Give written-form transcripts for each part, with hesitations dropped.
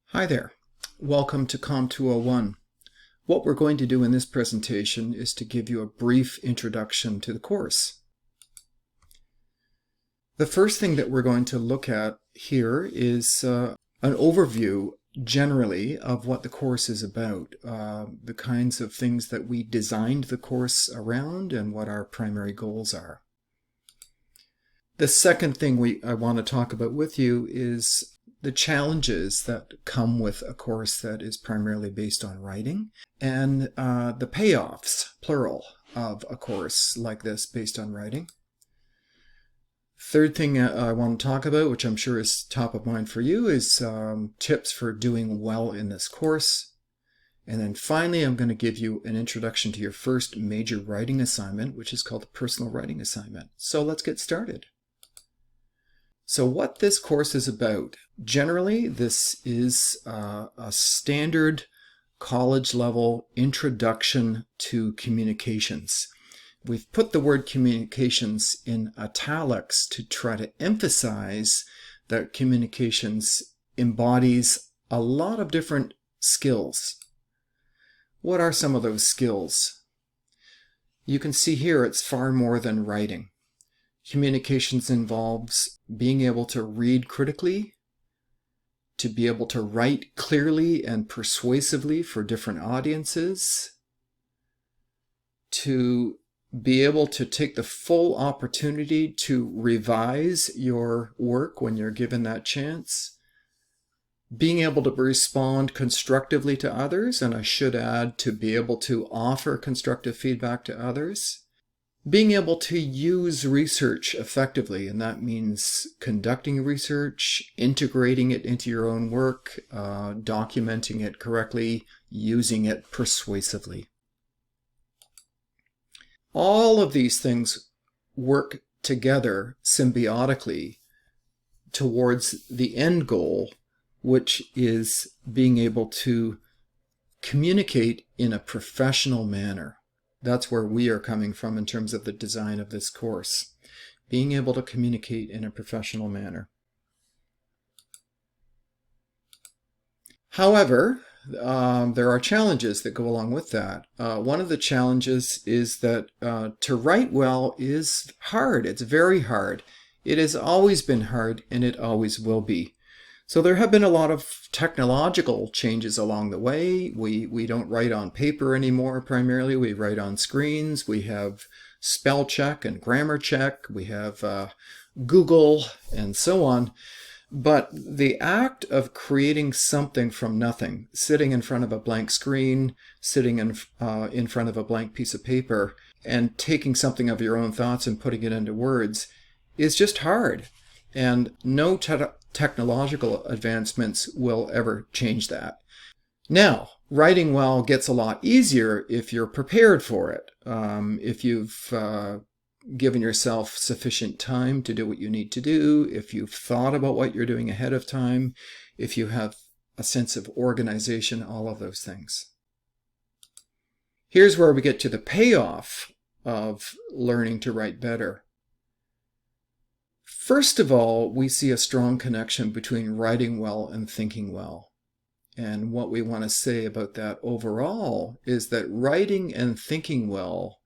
Hi there. Welcome to COM 201. What we're going to do in this presentation is to give you a brief introduction to the course. The first thing that we're going to look at here is an overview generally of what the course is about, the kinds of things that we designed the course around and what our primary goals are. The second thing I want to talk about with you is the challenges that come with a course that is primarily based on writing, and the payoffs, plural, of a course like this based on writing. Third thing I want to talk about, which I'm sure is top of mind for you, is tips for doing well in this course. And then finally, I'm going to give you an introduction to your first major writing assignment, which is called the personal writing assignment. So let's get started. So what this course is about, generally this is a standard college level introduction to communications. We've put the word communications in italics to try to emphasize that communications embodies a lot of different skills. What are some of those skills? You can see here it's far more than writing. Communications involves being able to read critically, to be able to write clearly and persuasively for different audiences, to be able to take the full opportunity to revise your work when you're given that chance, being able to respond constructively to others, and I should add to be able to offer constructive feedback to others, being able to use research effectively, and that means conducting research, integrating it into your own work, documenting it correctly, using it persuasively. All of these things work together symbiotically towards the end goal, which is being able to communicate in a professional manner. That's where we are coming from in terms of the design of this course. Being able to communicate in a professional manner. However, there are challenges that go along with that. One of the challenges is that to write well is hard. It's very hard. It has always been hard, and it always will be. So there have been a lot of technological changes along the way. We don't write on paper anymore primarily. We write on screens. We have spell check and grammar check. We have Google and so on. But the act of creating something from nothing, sitting in front of a blank screen, sitting in front of a blank piece of paper, and taking something of your own thoughts and putting it into words is just hard. And no technological advancements will ever change that. Now, writing well gets a lot easier if you're prepared for it. If you've given yourself sufficient time to do what you need to do, if you've thought about what you're doing ahead of time, if you have a sense of organization, all of those things. Here's where we get to the payoff of learning to write better. First of all, we see a strong connection between writing well and thinking well. And what we want to say about that overall is that writing and thinking well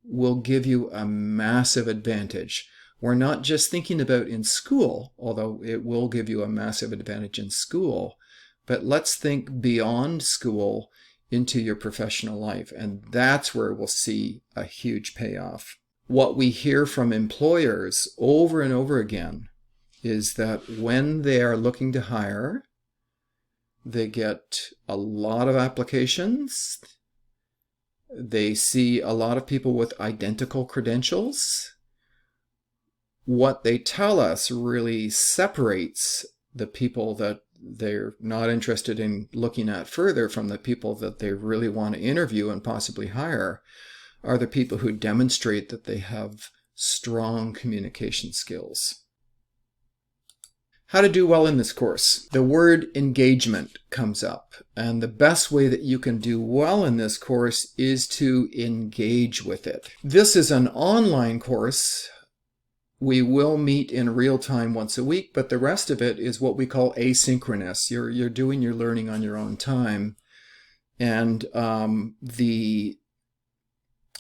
will give you a massive advantage. We're not just thinking about in school, although it will give you a massive advantage in school, but let's think beyond school into your professional life. And that's where we'll see a huge payoff. What we hear from employers over and over again is that when they are looking to hire, they get a lot of applications. They see a lot of people with identical credentials. What they tell us really separates the people that they're not interested in looking at further from the people that they really want to interview and possibly hire. Are the people who demonstrate that they have strong communication skills. How to do well in this course. The word engagement comes up, and the best way that you can do well in this course is to engage with it. This is an online course We will meet in real time once a week, but the rest of it is what we call asynchronous. You're doing your learning on your own time. And the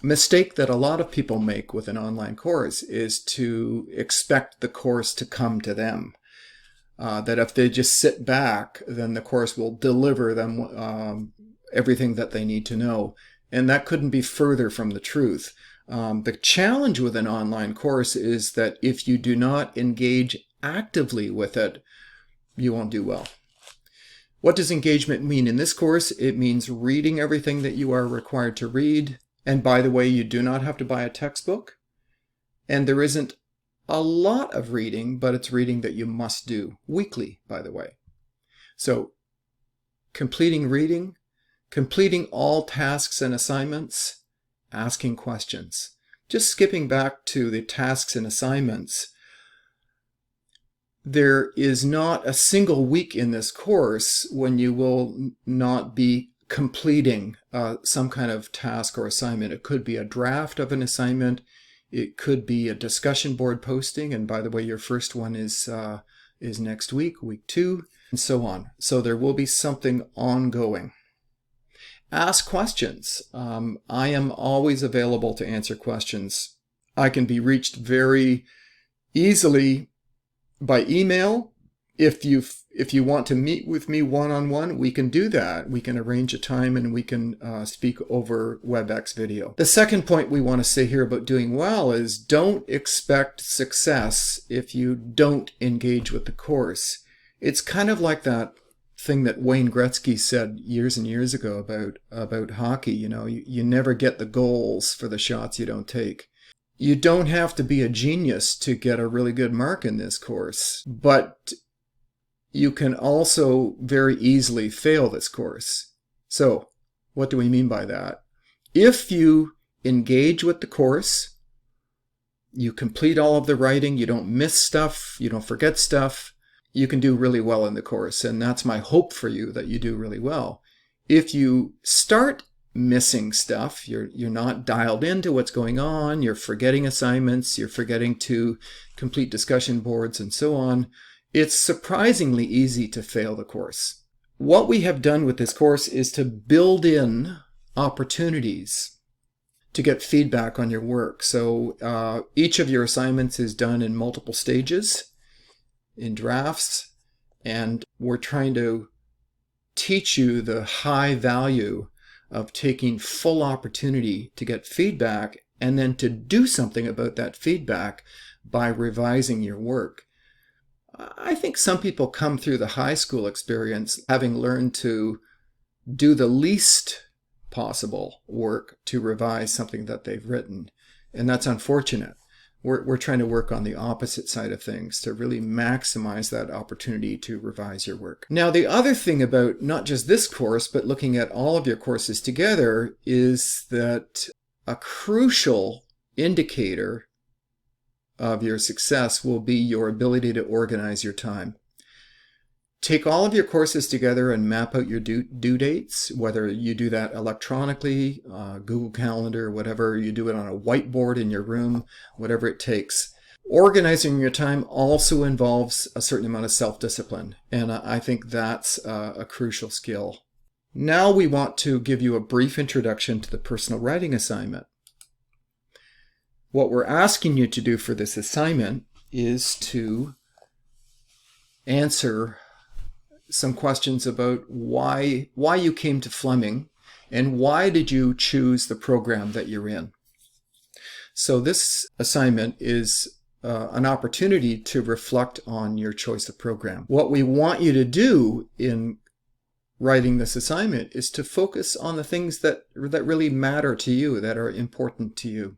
mistake that a lot of people make with an online course is to expect the course to come to them. That if they just sit back, then the course will deliver them everything that they need to know. And that couldn't be further from the truth. The challenge with an online course is that if you do not engage actively with it, you won't do well. What does engagement mean in this course? It means reading everything that you are required to read. And by the way, you do not have to buy a textbook. And there isn't a lot of reading, but it's reading that you must do weekly, by the way. So completing reading, completing all tasks and assignments, asking questions. Just skipping back to the tasks and assignments, there is not a single week in this course when you will not be completing some kind of task or assignment. It could be a draft of an assignment. It could be a discussion board posting. And by the way, your first one is next week, week 2, and so on. So there will be something ongoing. Ask questions. I am always available to answer questions. I can be reached very easily by email. If you want to meet with me one-on-one, we can do that. We can arrange a time and we can speak over WebEx video. The second point we want to say here about doing well is don't expect success if you don't engage with the course. It's kind of like that thing that Wayne Gretzky said years and years ago about hockey. You never get the goals for the shots you don't take. You don't have to be a genius to get a really good mark in this course, but you can also very easily fail this course. So, what do we mean by that? If you engage with the course, you complete all of the writing, you don't miss stuff, you don't forget stuff, you can do really well in the course. And that's my hope for you, that you do really well. If you start missing stuff, you're not dialed into what's going on, you're forgetting assignments, you're forgetting to complete discussion boards and so on, it's surprisingly easy to fail the course. What we have done with this course is to build in opportunities to get feedback on your work. So each of your assignments is done in multiple stages, in drafts, and we're trying to teach you the high value of taking full opportunity to get feedback and then to do something about that feedback by revising your work. I think some people come through the high school experience having learned to do the least possible work to revise something that they've written, and that's unfortunate. We're trying to work on the opposite side of things to really maximize that opportunity to revise your work. Now, the other thing about not just this course, but looking at all of your courses together, is that a crucial indicator of your success will be your ability to organize your time. Take all of your courses together and map out your due dates, whether you do that electronically, Google Calendar, whatever, you do it on a whiteboard in your room, whatever it takes. Organizing your time also involves a certain amount of self-discipline, and I think that's a crucial skill. Now we want to give you a brief introduction to the personal writing assignment. What we're asking you to do for this assignment is to answer some questions about why you came to Fleming and why did you choose the program that you're in. So this assignment is an opportunity to reflect on your choice of program. What we want you to do in writing this assignment is to focus on the things that really matter to you, that are important to you.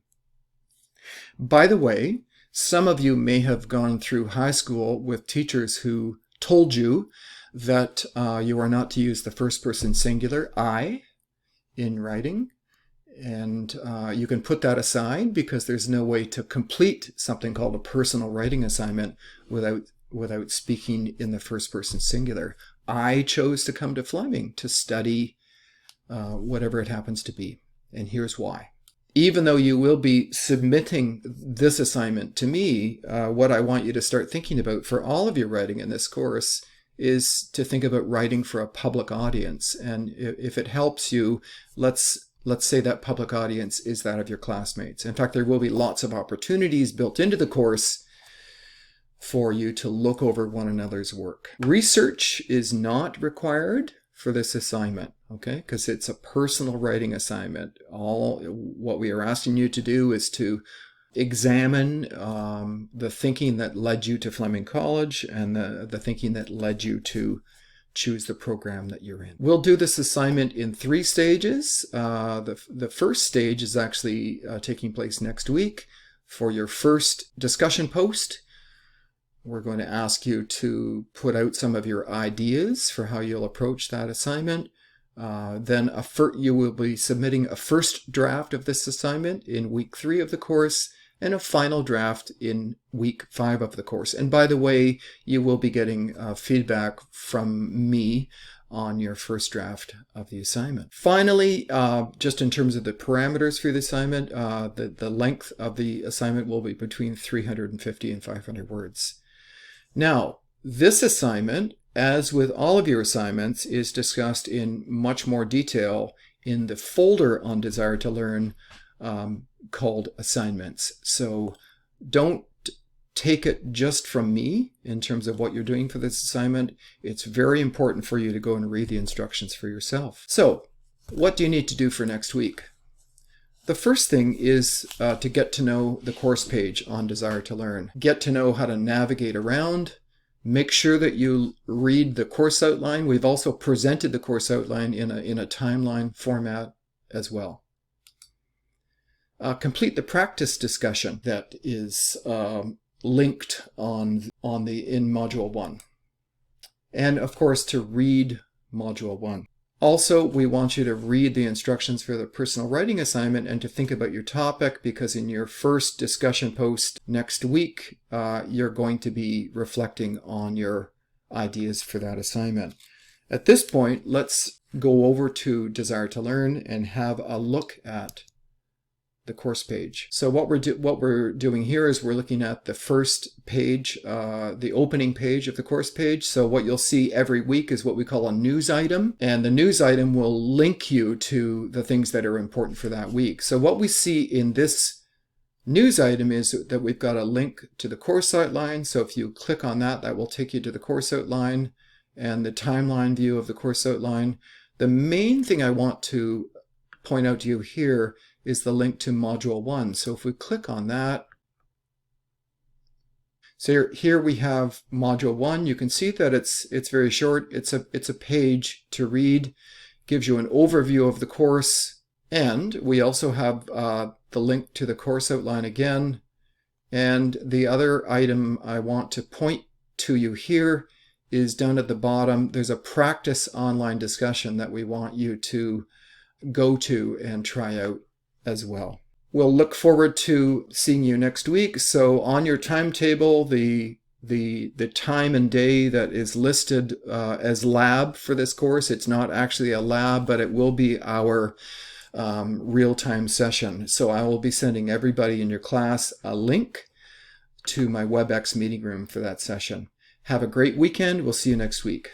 By the way, some of you may have gone through high school with teachers who told you that you are not to use the first person singular, I, in writing. And you can put that aside because there's no way to complete something called a personal writing assignment without speaking in the first person singular. I chose to come to Fleming to study whatever it happens to be. And here's why. even though you will be submitting this assignment to me, what I want you to start thinking about for all of your writing in this course is to think about writing for a public audience. And if it helps you, let's say that public audience is that of your classmates. In fact, there will be lots of opportunities built into the course for you to look over one another's work. Research is not required for this assignment, okay? Because it's a personal writing assignment. All what we are asking you to do is to examine the thinking that led you to Fleming College and the thinking that led you to choose the program that you're in. We'll do this assignment in 3 stages. The first stage is actually taking place next week. For your first discussion post, we're going to ask you to put out some of your ideas for how you'll approach that assignment. Then you will be submitting a first draft of this assignment in week 3 of the course, and a final draft in week 5 of the course. And by the way, you will be getting feedback from me on your first draft of the assignment. Finally, just in terms of the parameters for the assignment, the length of the assignment will be between 350 and 500 words. Now, this assignment, as with all of your assignments, is discussed in much more detail in the folder on Desire to Learn called Assignments. So don't take it just from me in terms of what you're doing for this assignment. It's very important for you to go and read the instructions for yourself. So what do you need to do for next week? The first thing is to get to know the course page on Desire to Learn. Get to know how to navigate around. Make sure that you read the course outline. We've also presented the course outline in a timeline format as well. Complete the practice discussion that is linked in Module 1. And of course, to read Module 1. Also, we want you to read the instructions for the personal writing assignment and to think about your topic, because in your first discussion post next week, you're going to be reflecting on your ideas for that assignment. At this point, let's go over to Desire to Learn and have a look at the course page. So what we're doing here is we're looking at the first page, the opening page of the course page. So what you'll see every week is what we call a news item, and the news item will link you to the things that are important for that week. So what we see in this news item is that we've got a link to the course outline. So if you click on that, that will take you to the course outline and the timeline view of the course outline. The main thing I want to point out to you here is the link to Module 1. So if we click on that, so here we have Module 1. You can see that it's very short. It's a page to read, gives you an overview of the course, and we also have the link to the course outline again. And the other item I want to point to you here is down at the bottom. There's a practice online discussion that we want you to go to and try out as well. We'll look forward to seeing you next week. So on your timetable, the time and day that is listed as lab for this course, it's not actually a lab, but it will be our real-time session. So I will be sending everybody in your class a link to my WebEx meeting room for that session. Have a great weekend. We'll see you next week.